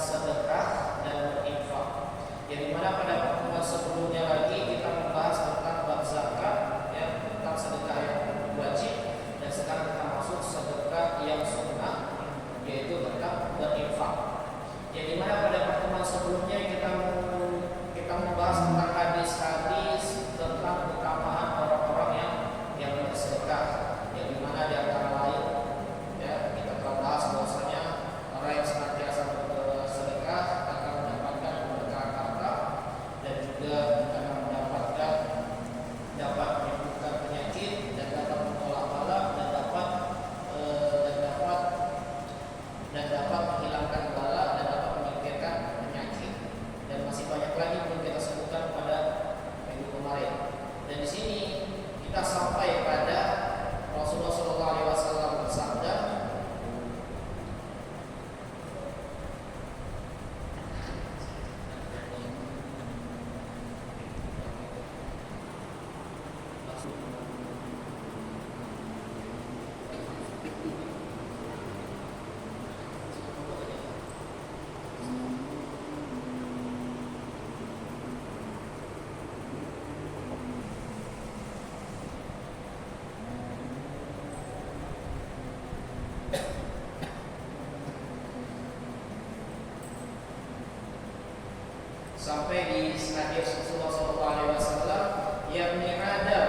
sedekah dan berinfak. Yang dimana pada pertemuan sebelumnya lagi kita membahas tentang bab zakat, ya, tentang sedekah yang wajib, dan sekarang kita masuk sedekah yang sunnah, yaitu tentang berinfak. Yang dimana pada pertemuan sebelumnya kita membahas tentang hadis-hadis tentang keutamaan orang-orang yang bersedekah, yang dimana di antara lain, ya, kita telah bahas bahwasanya orang yang senantiasa bersedekah akan mendapatkan keberkahan harta dan juga akan mendapatkan dapat menyembuhkan penyakit dan dapat menolak bala dan dapat menghilangkan bala dan dapat menyingkirkan penyakit, dan masih banyak lagi belum kita sebutkan pada minggu kemarin. Dan di sini kita sampai pada Rasulullah SAW bersabda, sampai di hadis Rasulullah SAW, ya ibni Adam,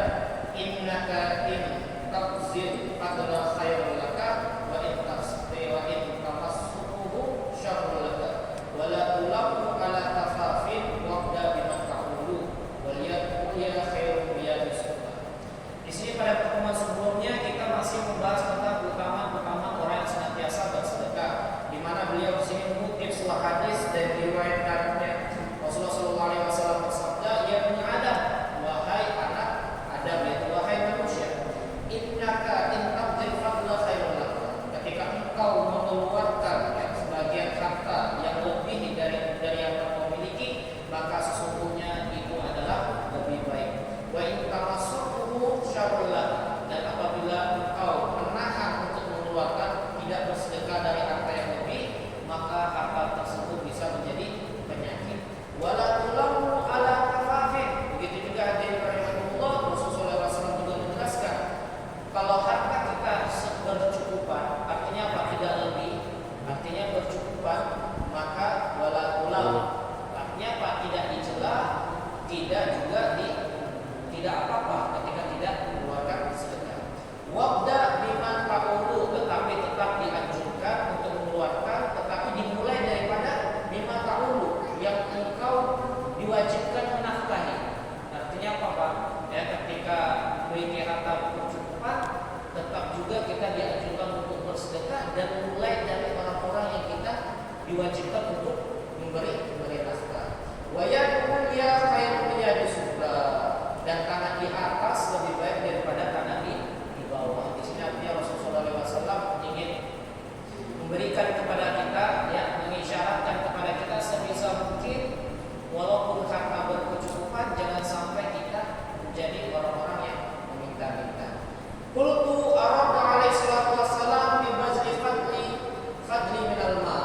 innaka in tabzil fadla khairul laka wa in tamassuhu syarrul laka wa la tulamu ala tafafin waqda biman ta'ulu wal yadu khairul biyadis. Di sini pada pertemuan sebelumnya kita masih membahas tentang keutamaan orang yang senantiasa bersedekah, di mana beliau di sini mengutip sebuah hadis dan diriwayatkannya Rasulullah SAW bersabda, ya ibni Adam, wahai anak Adam, yaitu wahai manusia, innaka in tabdil fadla khairul laka, ketika engkau mengeluarkan sebagian harta yang lebih dari yang engkau miliki, maka sesungguhnya itu adalah lebih baik. Wa in tamassuhu syarrul laka, dan apabila engkau menahan untuk mengeluarkan, tidak bersedekah dari harta yang lebih, maka harta tersebut bisa menjadi penyakit. Wala tulamu ala kafafin. Begitu juga hadirin rahimahullah, Rasulullah SAW juga menjelaskan, kalau harta kita bercukupan, artinya apa? Tidak lebih, artinya bercukupan, maka wala tulamu, artinya apa? Tidak dicela, tidak juga tidak apa-apa ketika tidak mengeluarkan sedekah. Wabda biman ta'ulu, tetapi tetap dianjurkan untuk mengeluarkan, tetapi dimulai daripada biman ta'ulu, yang engkau diwajibkan menafkahi. Artinya apa, Pak? Ya, ketika memiliki harta berkecukupan, tetap juga kita dianjurkan untuk bersedekah dan mulai dari orang-orang yang kita diwajibkan untuk memberi nafkah. Wa yadul ya khairul yadusufla, dan tangan di atas lebih baik daripada tangan di bawah. Di sini artinya Rasulullah SAW ingin memberikan kepada kita, ya, mengisyaratkan kepada kita sebisa mungkin, walaupun harta berkecukupan, jangan sampai kita menjadi orang-orang yang meminta-minta. Qultu arada alaihi salatu wassalam bi bazli fadli minal ma.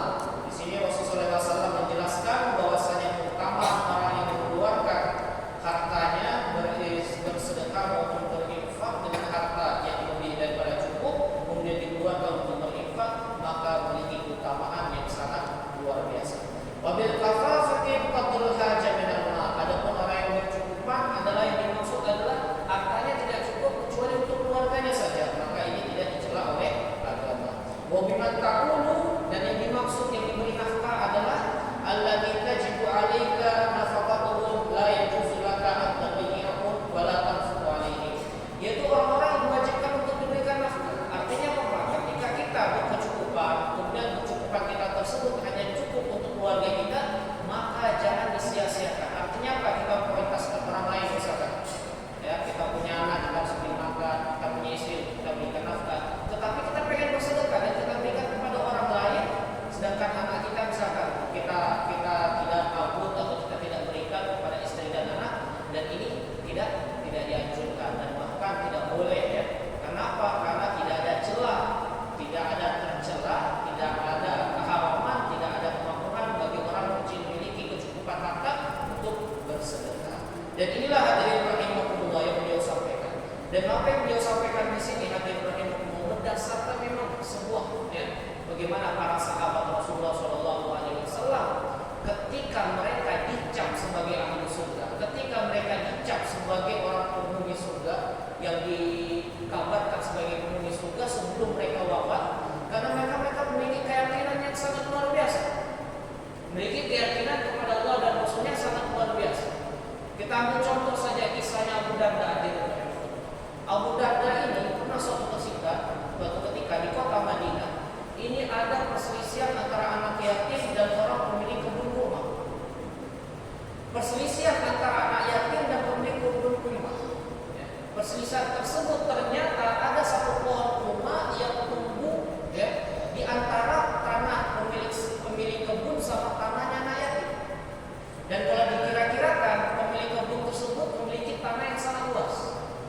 Di sini Rasulullah Dan inilah hadirin rahimahumullah yang beliau sampaikan. Dan apa yang beliau sampaikan di sini hadirin rahimahumullah berdasarkan memang sebuah bagaimana para sahabat Rasulullah SAW ketika mereka dicap sebagai ahli surga, ketika mereka dicap sebagai orang penghuni surga yang dikabarkan sebagai penghuni surga sebelum mereka wafat, karena mereka memiliki keyakinan yang sangat luar biasa, memiliki keyakinan kepada Allah dan Rasulnya sangat luar biasa. Kita ambil contoh saja kisahnya Abu Darda. Abu Darda ini pernah suatu ketika di kota Madinah ini ada perselisihan antara anak yatim dan orang pemilik kebun kurma. Perselisihan antara anak yatim dan pemilik kebun kurma. Perselisihan tersebut ternyata ada satu pohon kurma yang tumbuh di antara tanah pemilik kebun sama tanahnya anak yatim. Dan kalau dikira-kirakan pemilik kebun tersebut memiliki tanah yang sangat luas,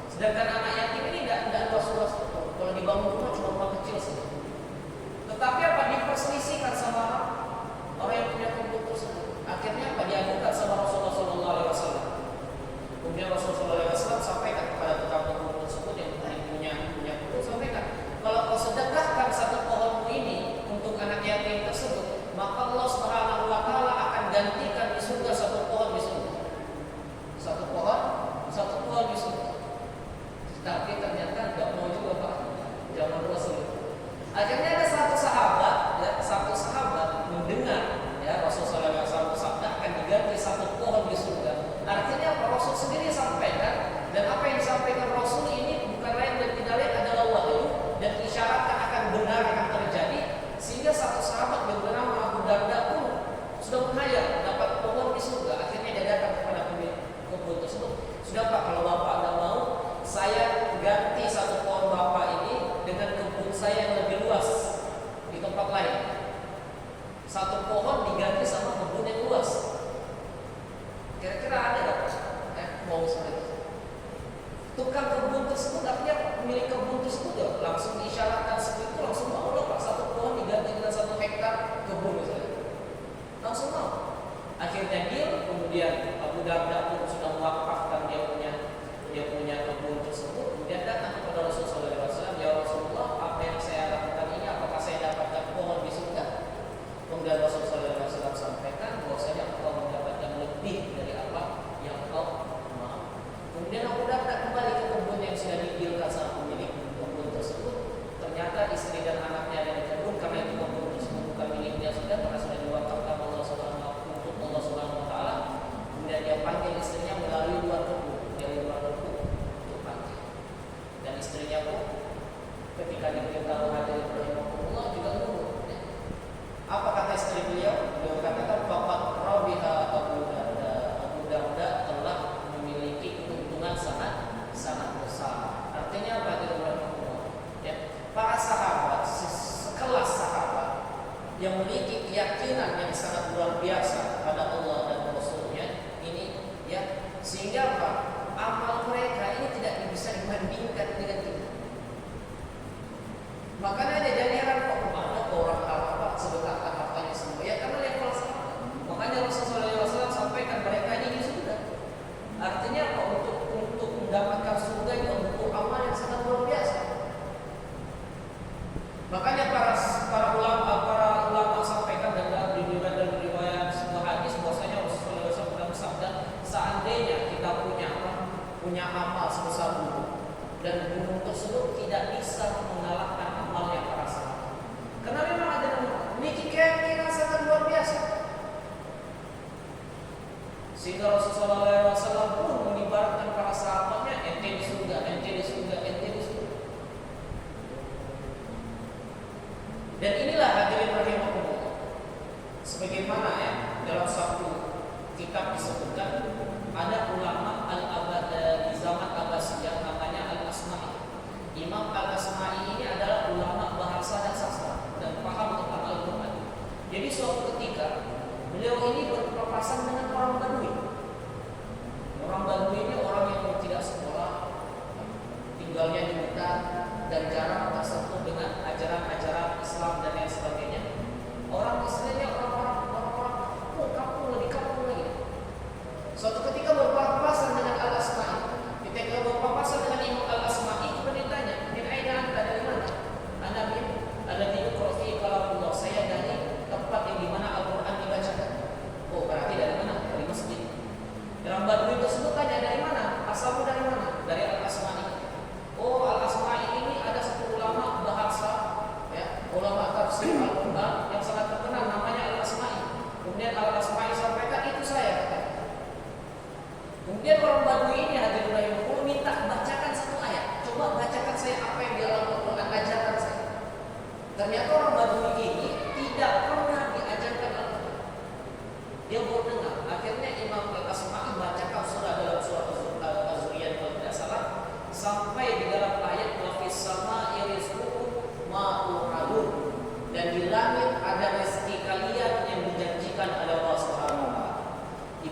sedangkan anak yatim ini tidak luas-luas betul. Kalau dibangun rumah cuma rumah kecil saja. Tetapi apa diperselisihkan sama orang yang punya kebun tersebut. Akhirnya apa diadukan sama Rasulullah SAW. Kemudian Rasulullah SAW sampaikan kepada tukang kebun tersebut yang punya kebun, sampaikan, kalau kau sedekahkan satu pohonmu ini untuk anak yatim tersebut, maka Allah Subhanahu Wa Taala akan gantikan di surga satu pohon di surga. Satu pohon di surga. Tapi ternyata tidak mau juga Pak. Zaman Rasul. Akhirnya ada satu sahabat mendengar Rasulullah SAW bersabda akan diganti satu pohon di surga. Artinya apa? Rasul sendiri sampaikan, dan apa yang disampaikan Rasul ini bukan lain dan tidak lain adalah wahyu dan isyaratkan akan benar akan terjadi, sehingga satu sahabat yang bernama Abu Darda pun sudah menghayal dapat pohon di surga. Akhirnya dia datang kepada pemilik kebun tersebut. Sudah Pak, kalau Bapak tidak mau, saya ganti satu pohon Bapak ini dengan kebun saya yang lebih luas di tempat lain. Satu pohon diganti sama kebun yang luas. Kira-kira ada nggak mau seperti itu? Tukang kebun tersebut, artinya pemilik kebun tersebut langsung diisyaratkan seperti itu, langsung mau loh Pak, satu pohon diganti dengan 1 hektar kebun misalnya. Langsung mau. Akhirnya deal, kemudian Abu Darda pun sudah mewakafkan dia punya kebun tersebut. Kemudian datang kepada Rasulullah SAW, ya Rasulullah, apa yang saya lakukan ini, apakah saya dapatkan pohon di surga? Kemudian Rasulullah SAW sampaikan bahwasanya engkau mendapatkan lebih dari apa yang engkau mau. Kemudian Abu Darda kembali ke kebun yang sudah didealkan sama pemilik kebun tersebut. Ternyata istri dan anaknya ada di kebun, karena itu kebun tersebut bukan miliknya sudah, karena sudah diwakafkan Allah Subhanahu Wa Taala. Kemudian dia panggil istrinya melalui luar kebun, untuk panggil. Dan istrinya pun ketika diberitahu hadirin rahimahumullah juga nurut. Apa kata istri beliau? Beliau katakan bapak Rabiha Abu Darda telah memiliki keuntungan sangat besar. Artinya apa? Para sahabat, sekelas sahabat yang memiliki keyakinan yang sangat luar biasa pada Allah dan Rasulnya ini, sehingga apa? Amal mereka ini tidak bisa dibandingkan dengan kita. Makanya dia jadi heran kok ada orang Arab sedekahkan hartanya semua, karena level sama. Makanya Rasulullah SAW sampaikan mereka ini di surga. Artinya apa? Untuk mendapatkan surga itu butuh amal yang sangat luar biasa. Makanya para ulama sampaikan dalam riwayat sebuah hadis bahwasanya Rasulullah SAW bersabda, seandainya kita punya amal sebesar gunung, dan gunung tersebut tidak bisa mengalahkan amalnya para sahabat. Karena memang ada memiliki keyakinan sangat luar biasa. Sehingga Rasulullah SAW pun mengibaratkan para sahabatnya, ente di surga. Dan inilah hadirin rahimahumullah, sebagaimana dalam satu kitab disebutkan ada ulama di zaman Abbasiyah namanya Al-Asma'i. Imam Al-Asma'i ini adalah ulama bahasa dan sastra dan paham tentang Al-Quran. Jadi suatu ketika beliau ini berpapasan dengan orang Badui. Orang Badui ini orang yang tidak sekolah, tinggalnya di hutan dan jarang tersentuh dengan ajaran-ajaran Islam dan lain sebagainya. Orang istilahnya orang-orang kampung lagi. Suatu ketika berpapasan dengan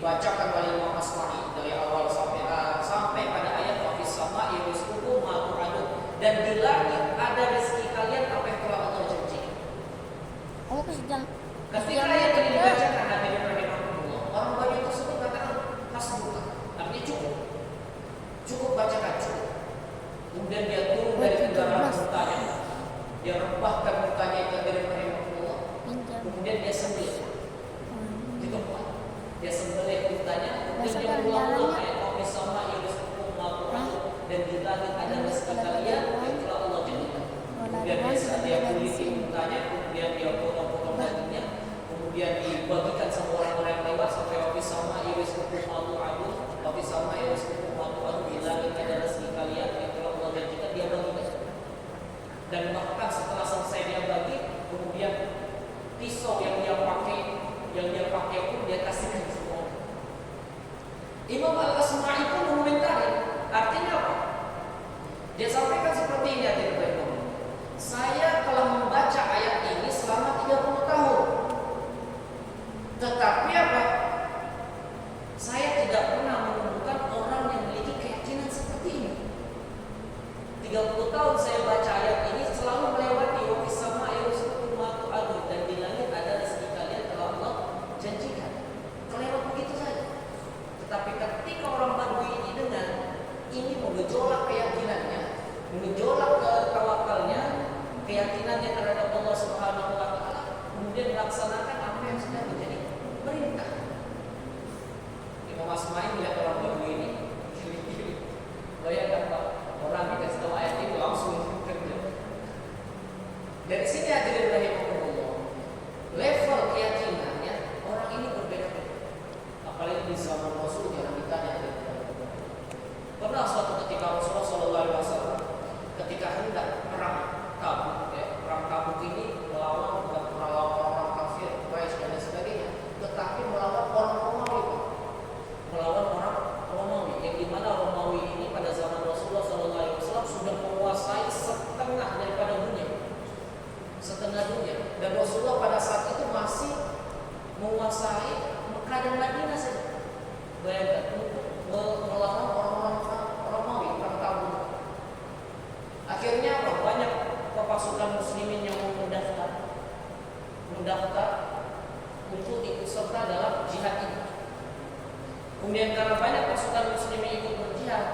dibacakan oleh Imam Asma'i dari awal sampai pada ayat wa fis sama'i rizqukum ma tu'adun, dan di langit ada rezeki kalian apa yang telah Allah janjikan. Oh, sejam. Ketika ayat ini dibacakan Nabi rahimahullah, orang banyak tersebut katakan hasbuka, artinya cukup bacakan cukup. Kemudian dia turun dari kendaraan mukanya, dia rebahkan mukanya itu dari rahimahullah, kemudian dia sembelih di tempat, dia sembelih mukanya, kemudian dia ulang ayat wa fis sama'i rizqukum ma tu'adun, dan di langit ada rezeki kalian yang telah Allah janjikan. Kemudian dia kuliti mukanya, kemudian dia potong-potong dagingnya, kemudian dibagikan sama orang-orang yang lewat sampai wa fis sama'i rizqukum ma tu'adun, wa fis sama'i rizqukum ma tu'adun, di langit ada rezeki kalian yang telah Allah janjikan, dia bagikan. Dan bahkan setelah selesai dia bagi, kemudian pisau yang dia pakai pun dia kasihkan semua. Imam Al-Asma'i pun mengomentari, artinya apa? Dia sampaikan seperti ini, hadirin. Saya telah membaca ayat ini selama 30 tahun. Tetapi apa? Saya tidak pernah menemukan orang yang memiliki keyakinan seperti ini. 30 tahun saya baca ayat ini selalu melewati wa fis sama'i rizqukum ma tu'adun, dan di langit ada rezeki kalian telah Allah janjikan. Kelewat begitu saja. Tetapi ketika orang Badui ini dengar ini mengejolak keyakinannya, mengejolak tawakalnya, keyakinannya terhadap Allah Subhanahu wa taala, kemudian melaksanakan apa yang sudah menjadi perintah. Imam Asma'i melihat orang Badui ini, bayangkan Pak, orang dikasih tahu ayat itu langsung kerja. Dari sini hadirin rahimahullah, level keyakinannya orang ini berbeda-beda. Apalagi di zaman Rasul jarang ditanya. Pernah suatu ketika Rasulullah SAW ketika hendak perang Tabuk, perang Tabuk ini melawan bukan melawan orang kafir, Quraisy dan sebagainya, tetapi melawan orang Romawi, Pak. Melawan orang Romawi, yang dimana Romawi ini pada zaman Rasulullah SAW sudah menguasai setengah daripada dunia, dan Rasulullah pada saat itu masih menguasai Mekah dan Madinah saja. Bayangkan untuk melawan orang-orang Romawi perang Tabuk. Akhirnya banyak pasukan muslimin yang mendaftar untuk ikut serta dalam jihad ini. Kemudian karena banyak pasukan muslimin ikut berjihad,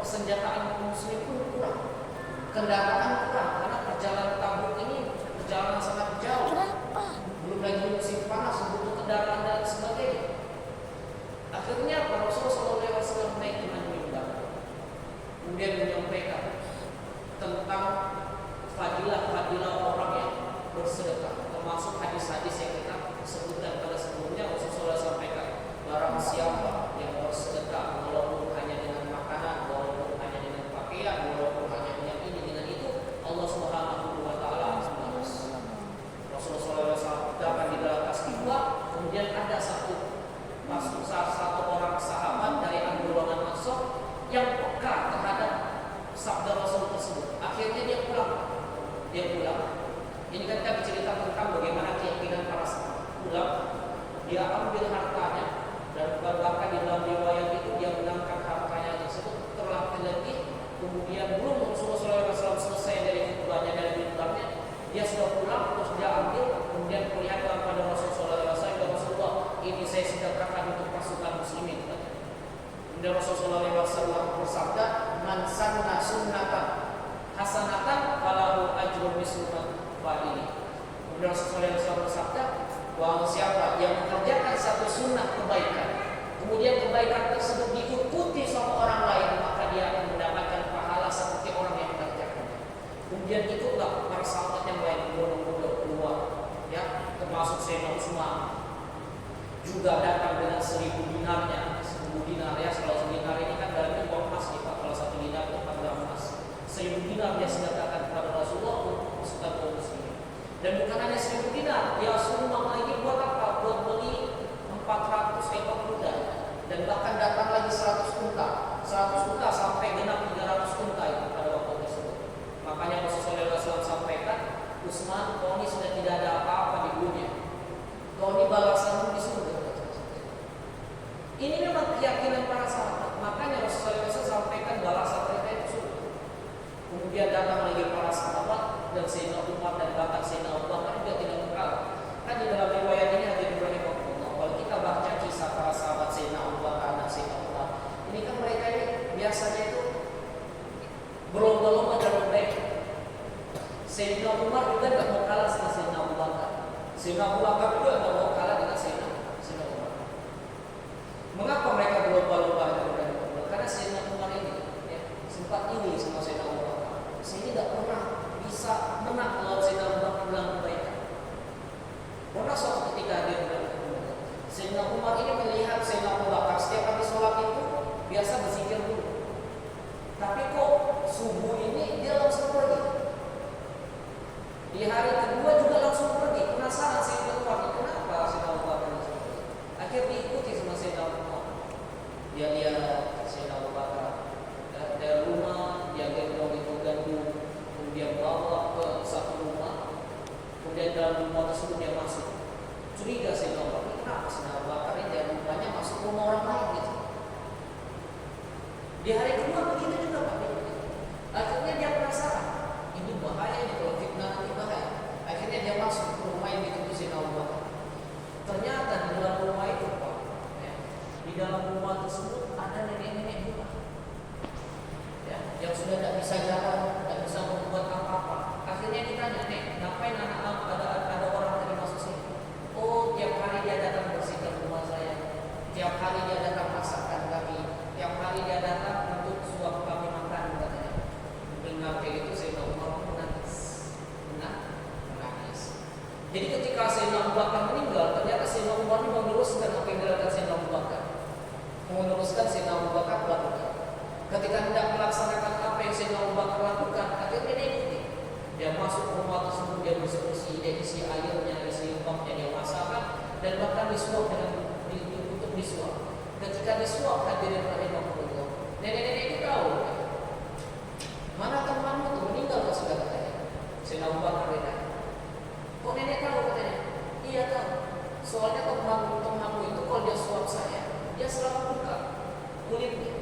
persenjataan muslim pun kurang, kendaraan kurang, karena perjalanan Tabuk ini perjalanan sangat jauh. Belum lagi musim panas, butuh kendaraan dan sebagainya. Akhirnya Rasulullah SAW naik dengan mimbar, kemudian menyampaikan tentang fadilah orang yang bersedekah, termasuk hadis-hadis yang kita sebutkan pada sebelumnya. Rasulullah sampaikan, barang siapa yang bersedekah walaupun hanya dengan makanan, walaupun hanya dengan pakaian, walaupun hanya dengan ini dengan itu, Allah Subhanahu wa taala akan balas. Rasulullah SAW akan di atas kedua, kemudian ada satu orang sahabat dari golongan Ansor yang peka terhadap sabda Rasul tersebut. Akhirnya dia pulang. Ini kan kita bercerita tentang bagaimana keyakinan para sahabat. Pulang, dia ambil hartanya, dan bahkan di dalam riwayat itu dia mengangkat hartanya tersebut terlatih-latih. Kemudian belum Rasulullah SAW selesai dari khutbahnya dari mimbarnya, dia sudah pulang, terus dia ambil, kemudian perlihatkan pada Rasulullah SAW, ini saya sedekahkan untuk pasukan muslimin. Kemudian Rasulullah SAW bersabda, man sanna sunnatan hasanatan falahu ajrun mislu fa'ili. Kemudian Rasulullah SAW bersabda, bahwa siapa yang mengerjakan satu sunnah kebaikan, kemudian kebaikan tersebut diikuti sama orang lain, maka dia akan mendapatkan pahala seperti orang yang mengerjakan. Kemudian ikutlah para sahabat yang lain, berbondong-bondong keluar, ya, termasuk Sayyidina Utsman juga datang dengan 1000 dinarnya. 1000 dinar ya, kalau 1 dinar ini kan dalamnya uang emas nih Pak. Kalau 1 dinar itu 4 gram emas. 1000 dinar dia sedekahkan kepada Rasulullah untuk pasukan kaum muslimin. Dan bukan hanya 1000 dinar, dia suruh lagi buat apa? Buat beli 400 ekor kuda, dan bahkan datang lagi 100 unta. 100 unta sampai genap 300 unta itu pada waktu tersebut. Makanya Rasulullah SAW sampaikan, Utsman, kau ini sudah tidak ada apa-apa di dunia. Kau ini balasanmu di surga. Ini Di hari kedua begitu juga Pak. Akhirnya dia penasaran, ini bahaya nih kalau fitnah nanti bahaya. Akhirnya dia masuk ke rumah yang ditutusin Allah. Ternyata di dalam rumah itu Pak, ya, di dalam rumah tersebut ada nenek-nenek juga, ya, yang sudah tidak bisa jalan, tidak bisa membuat apa-apa. Akhirnya ditanya, "Nek, ngapain anak ada orang tadi masuk sini?" "Oh, tiap hari dia datang bersihkan rumah saya. Tiap hari dia datang masakkan kami. Tiap hari dia datang untuk suap kami makan," katanya. Dengar kayak gitu Sayyidina Umar menangis. Jadi ketika Sayyidina Abu Bakar meninggal, ternyata Sayyidina Umar ini meneruskan apa yang dilakukan Sayyidina Abu Bakar. Meneruskan Sayyidina Abu Bakar lakukan. Ketika tidak melaksanakan apa yang Sayyidina Abu Bakar lakukan, akhirnya dia ikuti. Dia masuk ke rumah tersebut, dia bersih-bersih, dia isi airnya, isi uapnya, dia masakkan, dan bahkan disuap untuk disuap. Ketika disuap, hadirin rahimahullah, nenek-nenek itu tahu, mana temanmu tuh meninggal kok sudah katanya. Sayyidina Abu Bakar ditanya, "Kok nenek tahu?" katanya. "Iya tahu. Soalnya temanmu itu kalau dia suap saya, dia selalu buka kulitnya,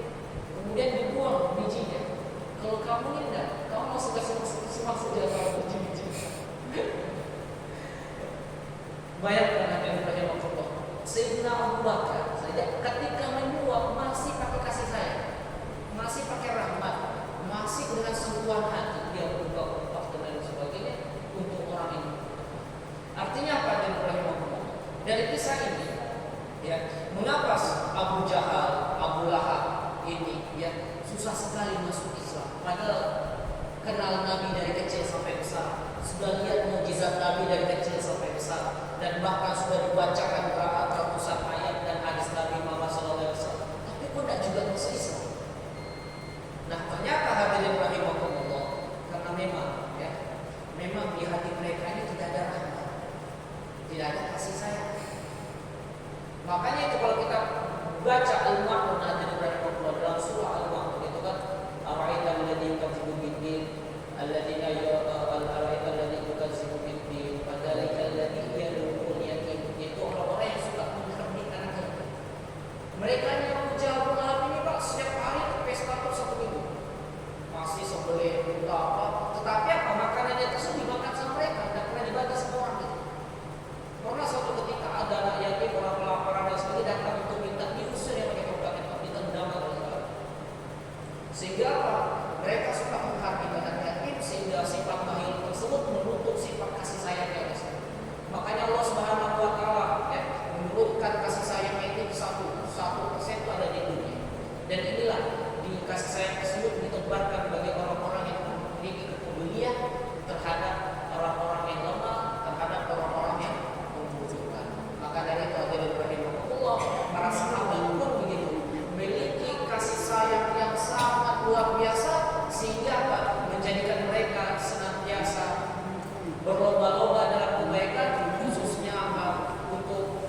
kemudian dibuang bijinya. Kalau kamu ini enggak, kamu masih kasih simak saja kalau biji-biji." Bayangkan hadirin rahimahullah, Sayyidina Abu Bakar saja ketika menyuap masih pakai kasih sayang, masih pakai rahmat, masih dengan sentuhan hati, dia buka dan sebagainya untuk orang ini. Artinya apa dan rahimahullah? Dari kisah ini, ya, mengapa Abu Jahal, Abu Lahab ini, ya, susah sekali masuk Islam? Padahal kenal Nabi dari kecil sampai besar, sudah lihat mukjizat Nabi dari kecil sampai besar, dan bahkan sudah dibacakan ratusan ayat dan hadis Nabi Muhammad SAW. Tapi kok tidak juga masuk Islam? Nah, ternyata hadirin rahimahullah, karena memang di hati mereka ini tidak ada rahmat, tidak ada kasih sayang. Makanya itu kalau kita baca Al-Ma'un hadirin rahimahullah dalam surah Al-Ma'un itu kan, "Ara'aita alladzi yukadzibu bid-din, alladziina ara'aita alladzi yukadzibu bid-din, fadzalika alladzi yad'ul yatim." Itu orang-orang yang suka mengkerdilkan agama. Mereka yang Abu Lahab ini Pak, setiap hari ke pesta terus satu minggu. Masih sembelih buka apa, tetapi apa makanannya tersebut dimakan sama mereka, tidak pernah dibagi sama orang itu. Karena suatu ketika ada anak yatim, orang kelaparan dan sebagainya datang untuk minta, diusir yang pakai kabupaten Pak, ditendang oleh orang. Sehingga apa? Mereka suka menghargai anak yatim, sehingga sifat mahil tersebut menutup sifat kasih sayangnya. Makanya Allah Subhanahu Wa Taala, ya, menurunkan kasih sayangnya itu 1% itu ada di dunia. Dan inilah di kasih sayang tersebut ditebarkan bagi orang-orang yang memiliki kepedulian terhadap orang-orang yang lemah, terhadap orang-orang yang membutuhkan. Maka dari itu hadirin rahimahullah, para sahabat pun begitu, memiliki kasih sayang yang sangat luar biasa, sehingga apa? Menjadikan mereka senantiasa berlomba-lomba dalam kebaikan, khususnya apa? Untuk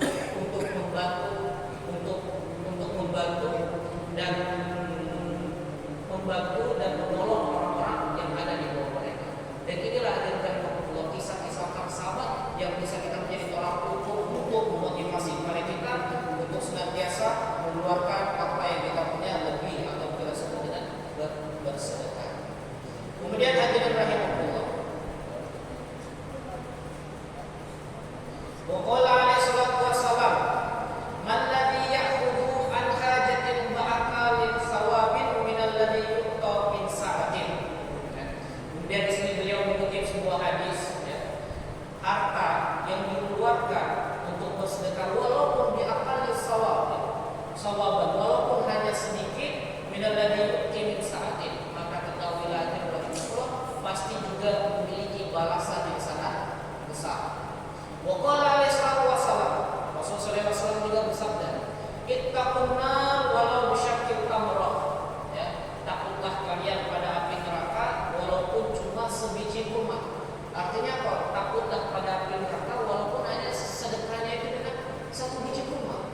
membantu dan menolong orang-orang yang ada di bawah mereka. Dan inilah hadirin rahimahullah kisah-kisah para sahabat yang bisa kita menjadi tolak ukur untuk memotivasi kepada kita untuk senantiasa mengeluarkan apa yang kita punya lebih atau kita sebut dengan bersedekah. Kemudian hadirin rahimahullah, waqala alaihi salatu wassalam, "Man ladzi ya'khudhu an hajatin ba'akalin sawabin min alladhi yu'ta min sa'atin." Kemudian di sini beliau mengutip sebuah hadis, ya, harta yang dikeluarkan untuk bersedekah walaupun diakali sawaban, walaupun hanya sedikit, min alladhi yu'ti min sa'atin, maka ketahuilah pasti juga memiliki balasan yang sangat besar. Waqala alaihi salatu wassalam, Rasulullah SAW juga bersabda, "Ittaqun nar walau bisyaqqi tamrah." Ya, takutlah kalian pada api neraka walaupun cuma sebiji kurma. Artinya apa? Takutlah pada api neraka walaupun hanya sedekahnya itu dengan satu biji kurma.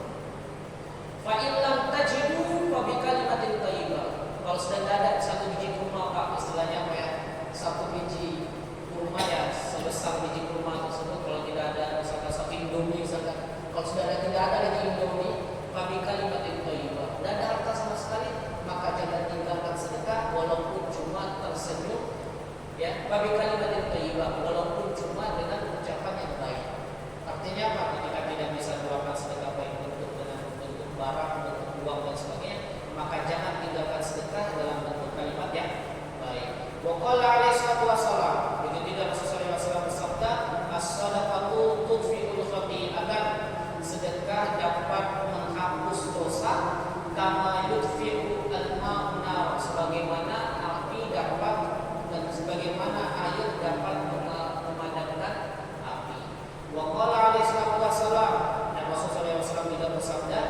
Fa in lam tajidu fa bi kalimatin thayyibah. Kalau sudah tidak ada satu biji kurma, Pak, istilahnya apa ya? Satu biji kurma ya sebesar biji kurma tersebut, kalau tidak ada misalkan satu indomie misalkan, kalau sudah tidak ada lagi indomie, fabi kalimatin thayyibah, tidak ada harta sama sekali, maka jangan tinggalkan sedekah walaupun cuma tersenyum, ya, babi kalimat yang thayyibah, walaupun cuma dengan ucapan yang baik. Artinya apa? Ketika tidak bisa melakukan sedekah baik bentuk dengan bentuk barang, bentuk uang dan sebagainya, maka jangan tinggalkan sedekah dalam bentuk kalimat yang baik. Wa qala alaihi salatu wassalam, begitu juga Rasulullah SAW bersabda, as-sadaqatu tudfi'ul khati'atan, sedekah dapat menghapus dosa, kama yudfi'u al-ma'u nar, sebagaimana api dapat dan sebagaimana air dapat memadamkan api. Wa qala alaihi salatu wassalam, dan Rasulullah SAW juga bersabda,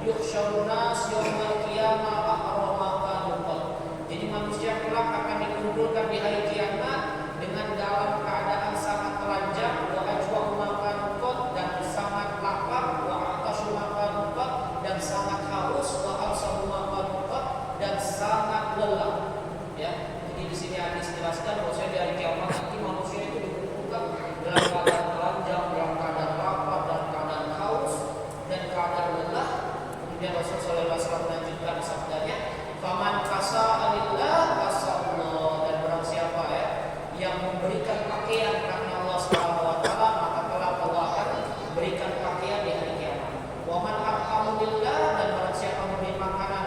yuhsyarun nas yaumal qiyamah aqrama qanuqat. Jadi manusia kelak akan dikumpulkan di hari kiamat dengan dalam keadaan sangat telanjang, wa ajwa'u ma qanuqat, dan sangat lapar, wa atashu ma qanuqat, dan sangat haus, wa alsahu ma qanuqat, dan sangat lelah. Ya, jadi di sini hadis jelaskan bahwa di hari kiamat nanti manusia itu dikumpulkan dalam keadaan telanjang, dalam keadaan lapar, dalam keadaan haus, dan keadaan lelah. Kemudian Rasulullah SAW melanjutkan sabdanya, faman kasa alillah kasallah, dan barang siapa ya yang memberikan pakaian karena Allah Subhanahu wa taala, maka kelak Allah akan berikan pakaian di hari kiamat. Wa man at'amillah, dan barang siapa memberi makanan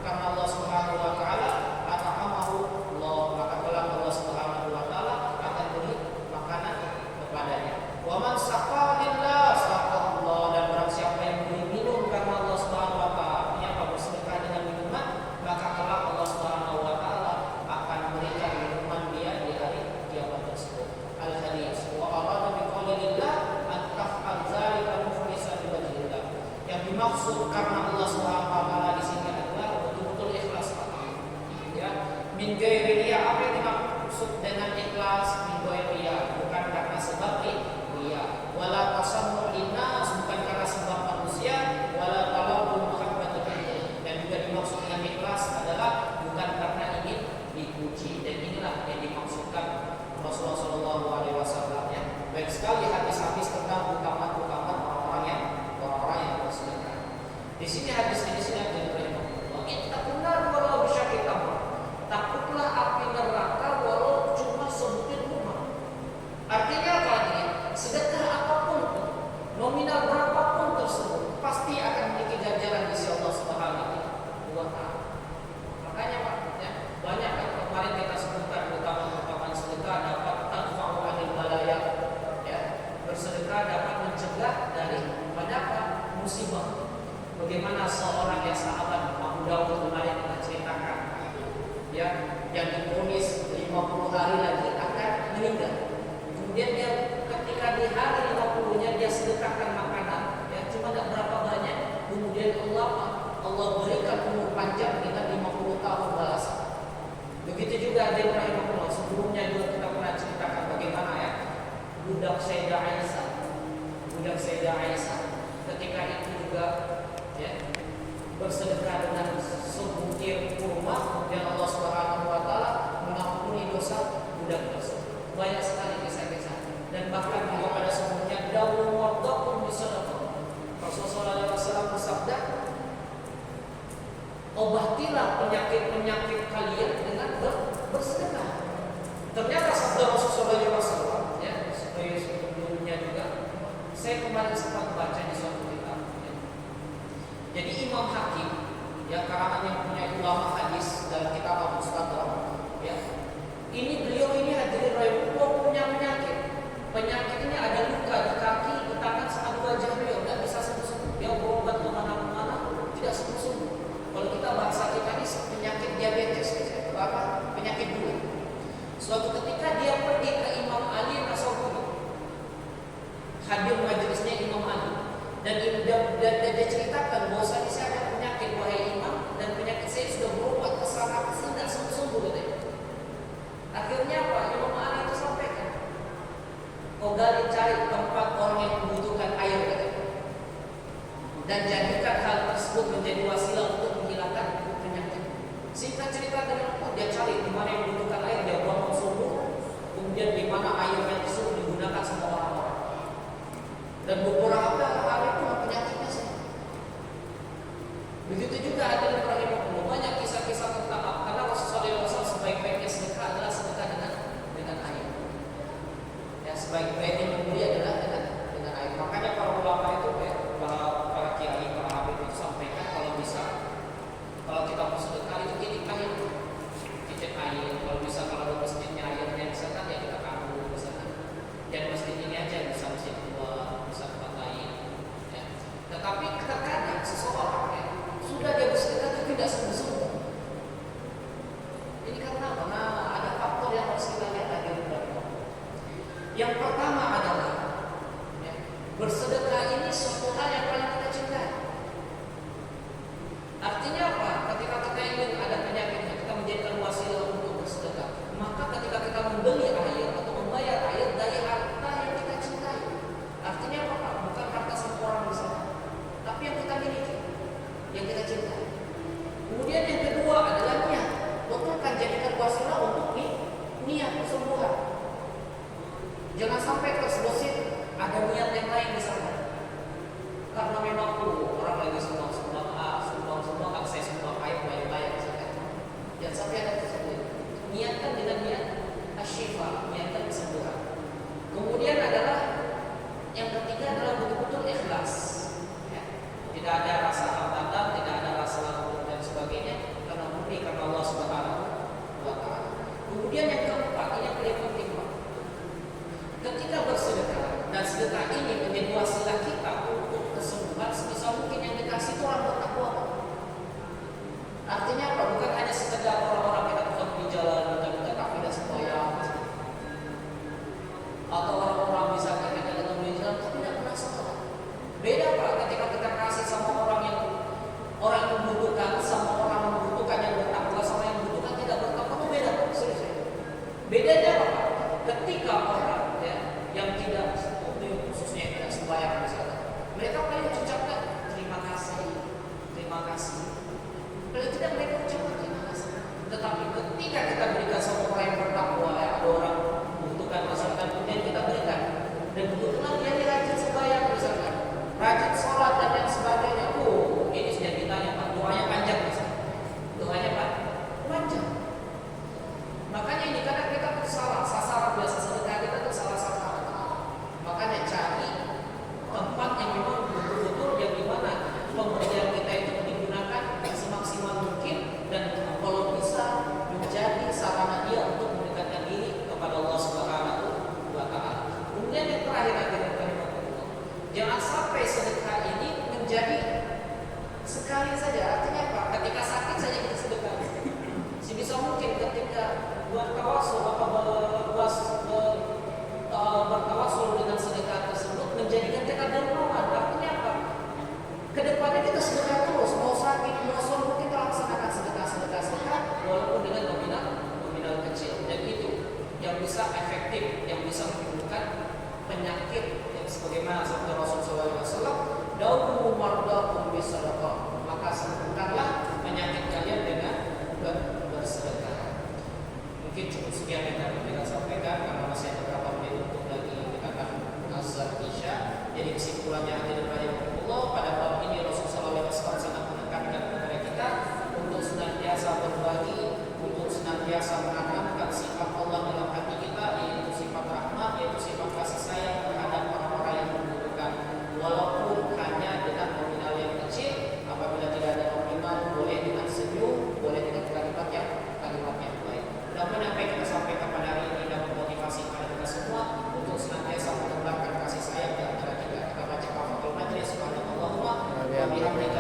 karena Allah Subhanahu wa taala, at'amahu Allah, maka kelak Allah Subhanahu wa taala akan beri makanan kepadanya. Wa man saqa lillah saqa Allah, dan barang siapa yang memberi minum karena Allah Subhanahu wa taala, artinya apa, bersedekah dengan minuman, maka kelak Allah Subhanahu wa taala akan berikan minuman dia di hari kiamat tersebut. Al-hadis wa arada bi qaulillah an taf'al dzalika mukhlishan li wajhillah. Yang dimaksud karena Allah Subhanahu wa taala di sini adalah betul-betul ikhlas. Ya, min ghairi riya, apa yang dimaksud dengan ikhlas? Min ghairi riya, bukan karena sebab riya, wala tasannu linnas, bukan karena sebab manusia, wala talabbu muhabbatul, dan juga dimaksud dengan ikhlas adalah bukan karena ingin dipuji. Dan inilah yang dimaksudkan Rasulullah SAW, ya. Baik sekali hadis-hadis tentang utamaan orang-orang yang bersedekah. Di sini hadis ini sudah diterima. Ittaqunnar walau bisyaqi tamr, takutlah api neraka walau cuma sebutir kurma. Artinya apa ini? Sedekah apapun, nominal berapapun tersebut, pasti akan memiliki ganjaran di sisi Allah Subhanahu wa taala. Makanya Pak, ya, banyak kan kemarin kita sebutkan utama sedekah dapat tanfa'u 'anil balaya, ya. Bersedekah dapat mencegah dari banyak musibah. Bagaimana seorang yang sahabat Abu Dawud kemarin kita ceritakan, ya, yang divonis 50 hari lagi akan meninggal. Kemudian dia ketika di hari 50-nya dia sedekahkan makanan, ya, cuma tidak berapa banyak. Kemudian Allah berikan umur panjang dengan 50 tahun balasan. Begitu juga ada rahimahullah, sebelumnya juga kita pernah ceritakan bagaimana ya budak Sayyidah Aisyah ketika itu juga, ya, bersedekah dengan sebutir kurma, dan Allah Subhanahu wa taala mengampuni dosa budak tersebut. Banyak sekali kisah-kisah, dan bahkan juga pada sebelumnya dawu waqtum bisadaqah. Rasulullah SAW bersabda, obatilah penyakit-penyakit kalian dengan bersedekah. Ternyata sabda Rasulullah SAW, ya, sebagai sebelumnya juga saya kemarin sempat baca di suatu kitab, ya. Jadi Imam Hakim, yang karangan yang punya ulama hadis dalam kitab Al-Mustadrak, ya, beliau ini hadirin rahimahullah punya penyakit ini ada luka di kaki, di tangan, sama wajah beliau tidak bisa sembuh-sembuh. Dia berobat kemana-mana tidak sembuh-sembuh. Kalau kita bahasa kita ini penyakit diabetes, apa? Penyakit gula. Suatu ketika dia pergi ke Imam Ali Nasrullah, hadir majelisnya Imam Ali, dan dia ceritakan bahwa saya ada penyakit wahai Imam, dan penyakit saya sudah berobat ke sana ke sini tidak sembuh-sembuh katanya. Akhirnya apa? Imam Ali itu sampaikan, kau gali cari tempat orang yang membutuhkan air katanya, dan jadikan hal tersebut menjadi wasilah untuk menghilangkan penyakit. Singkat cerita dengan dia cari di mana yang membutuhkan air, dia buang sumur, kemudian di mana air yang tersebut digunakan sama orang-orang. Dan beberapa hari itu penyakitnya sembuh. Begitu juga ada yang rahimahullah, banyak kisah-kisah tidak ada rasa hambatan, tidak ada rasa lalu dan sebagainya, karena murni karena Allah Subhanahu wa Ta'ala. Kemudian yang keempat, ini yang paling penting, Pak. Ketika bersedekah dan sedekah ini menjadi wasilah kita untuk kesembuhan, sebisa mungkin yang dikasih itu orang bertakwa. Artinya apa? Bukan hanya sekedar orang-orang kita bukan di jalan kita tapi tidak sembahyang, atau orang-orang misalnya kita dalam jalan tapi tidak pernah sholat. Beda Pak ketika kita kasih sama orang yang membutuhkan, sama orang yang membutuhkan yang bertakwa, sama yang membutuhkan tidak bertakwa, itu beda Pak. Serius. Bedanya apa Pak? Ketika orang yang tidak, khususnya yang tidak sembahyang misalnya, mereka paling ucapkan terima kasih. Kalau tidak mereka ucapkan terima kasih. Tetapi ketika kita berikan sama orang yang bertakwa, ada orang membutuhkan misalkan, kemudian kita berikan, dan kebetulan dia rajin sembahyang misalkan, rajin sholat dan yang sebagainya, ini sudah ditanya Pak, doanya panjang misalnya. Doanya Pak, panjang. Makanya ini kadang kita tuh salah sasaran, biasa sedekah kita tuh salah sasaran. Makanya cari tempat yang memang betul-betul yang dimana pemberian kita itu digunakan semaksimal mungkin dan kalau bisa menjadi sarana dia untuk mendekatkan diri kepada Allah Subhanahu wa Ta'ala. Kemudian yang terakhir jangan sampai sedekah ini menjadi sekali saja. Artinya apa? Ketika sakit saja kita sedekah. Sebisa mungkin ketika bertawasul bertawasul dengan sedekah tersebut menjadikan kita dermawan. Artinya apa? Kedepannya kita sedekah terus, mau sakit, mau sembuh kita laksanakan sedekah walaupun dengan nominal kecil. Dan itu yang bisa efektif, yang bisa menyembuhkan penyakit yang sebagaimana sabda Rasulullah SAW, "Dawu mardakum bisadaqah." Maka sembuhkanlah penyakit kalian dengan bersedekah. Mungkin cukup sekian yang dapat kita sampaikan karena masih ada beberapa menit untuk lagi kita akan azan isya. Jadi kesimpulannya hadirin rahimahullah, pada bab ini Rasulullah SAW sangat menekankan kepada kita untuk senantiasa berbagi, untuk senantiasa menanamkan sifat Allah dalam hati kita, yaitu sifat rahmat, yaitu sifat kasih sayang terhadap orang-orang yang membutuhkan, walaupun hanya dengan nominal yang kecil. Apabila tidak ada nominal, boleh dengan senyum, boleh dengan kalimat yang baik. Mudah-mudahan apa yang kita sampaikan pada hari ini dapat memotivasi kepada kita semua untuk senantiasa menambahkan kasih sayang di antara kita. Kita baca kafatul majlis, subhanallah wa bihamdihi